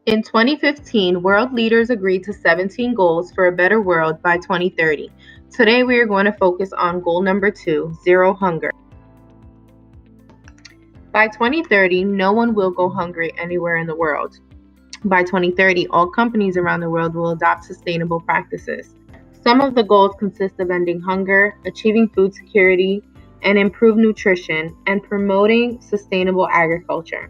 In 2015, world leaders agreed to 17 goals for a better world by 2030. Today, we are going to focus on goal number 2, zero hunger. By 2030, no one will go hungry anywhere in the world. By 2030, all companies around the world will adopt sustainable practices. Some of the goals consist of ending hunger, achieving food security, and improved nutrition, and promoting sustainable agriculture.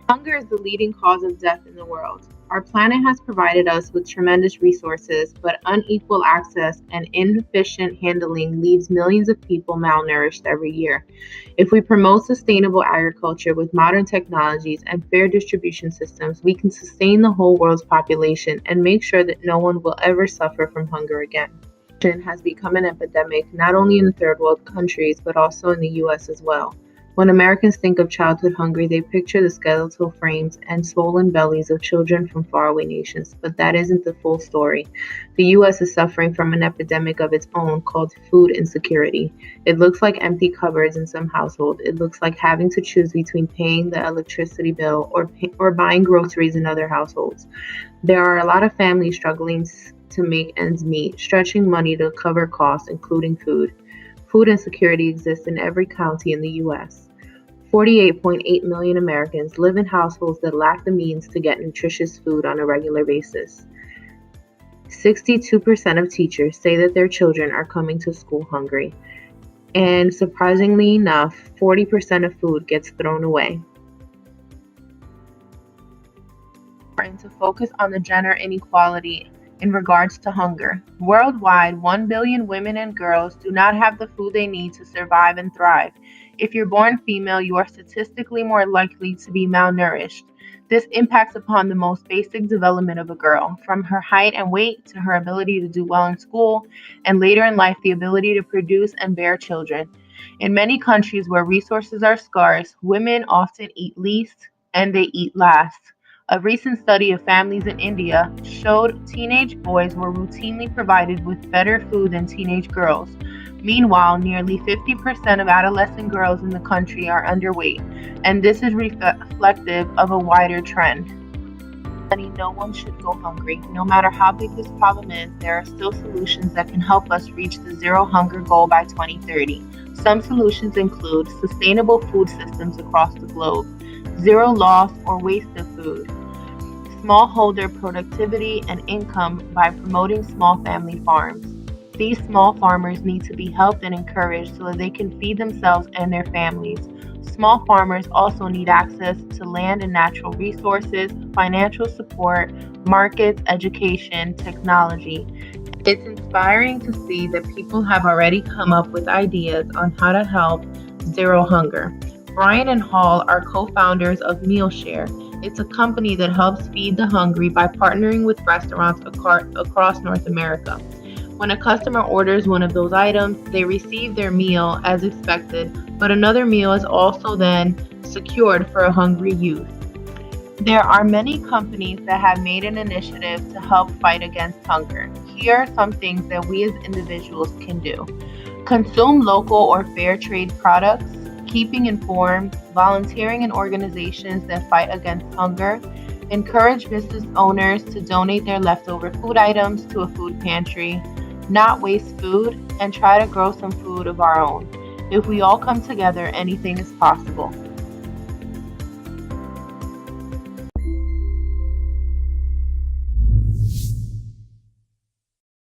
Hunger is the leading cause of death in the world. Our planet has provided us with tremendous resources, but unequal access and inefficient handling leaves millions of people malnourished every year. If we promote sustainable agriculture with modern technologies and fair distribution systems, we can sustain the whole world's population and make sure that no one will ever suffer from hunger again. Nutrition has become an epidemic not only in the third world countries, but also in the US as well. When Americans think of childhood hunger, they picture the skeletal frames and swollen bellies of children from faraway nations, but that isn't the full story. The US is suffering from an epidemic of its own called food insecurity. It looks like empty cupboards in some households. It looks like having to choose between paying the electricity bill or buying groceries in other households. There are a lot of families struggling to make ends meet, stretching money to cover costs, including food. Food insecurity exists in every county in the US. 48.8 million Americans live in households that lack the means to get nutritious food on a regular basis. 62% of teachers say that their children are coming to school hungry. And surprisingly enough, 40% of food gets thrown away. And to focus on the gender inequality in regards to hunger. Worldwide, 1 billion women and girls do not have the food they need to survive and thrive. If you're born female, you are statistically more likely to be malnourished. This impacts upon the most basic development of a girl, from her height and weight to her ability to do well in school, and later in life, the ability to produce and bear children. In many countries where resources are scarce, women often eat least and they eat last. A recent study of families in India showed teenage boys were routinely provided with better food than teenage girls. Meanwhile, nearly 50% of adolescent girls in the country are underweight, and this is reflective of a wider trend. No one should go hungry. No matter how big this problem is, there are still solutions that can help us reach the zero hunger goal by 2030. Some solutions include sustainable food systems across the globe, zero loss or waste of food, smallholder productivity and income by promoting small family farms. These small farmers need to be helped and encouraged so that they can feed themselves and their families. Small farmers also need access to land and natural resources, financial support, markets, education, technology. It's inspiring to see that people have already come up with ideas on how to help zero hunger. Brian and Hall are co-founders of MealShare. It's a company that helps feed the hungry by partnering with restaurants across North America. When a customer orders one of those items, they receive their meal as expected, but another meal is also then secured for a hungry youth. There are many companies that have made an initiative to help fight against hunger. Here are some things that we as individuals can do. Consume local or fair trade products, keeping informed, volunteering in organizations that fight against hunger, encourage business owners to donate their leftover food items to a food pantry, not waste food, and try to grow some food of our own. If we all come together, anything is possible.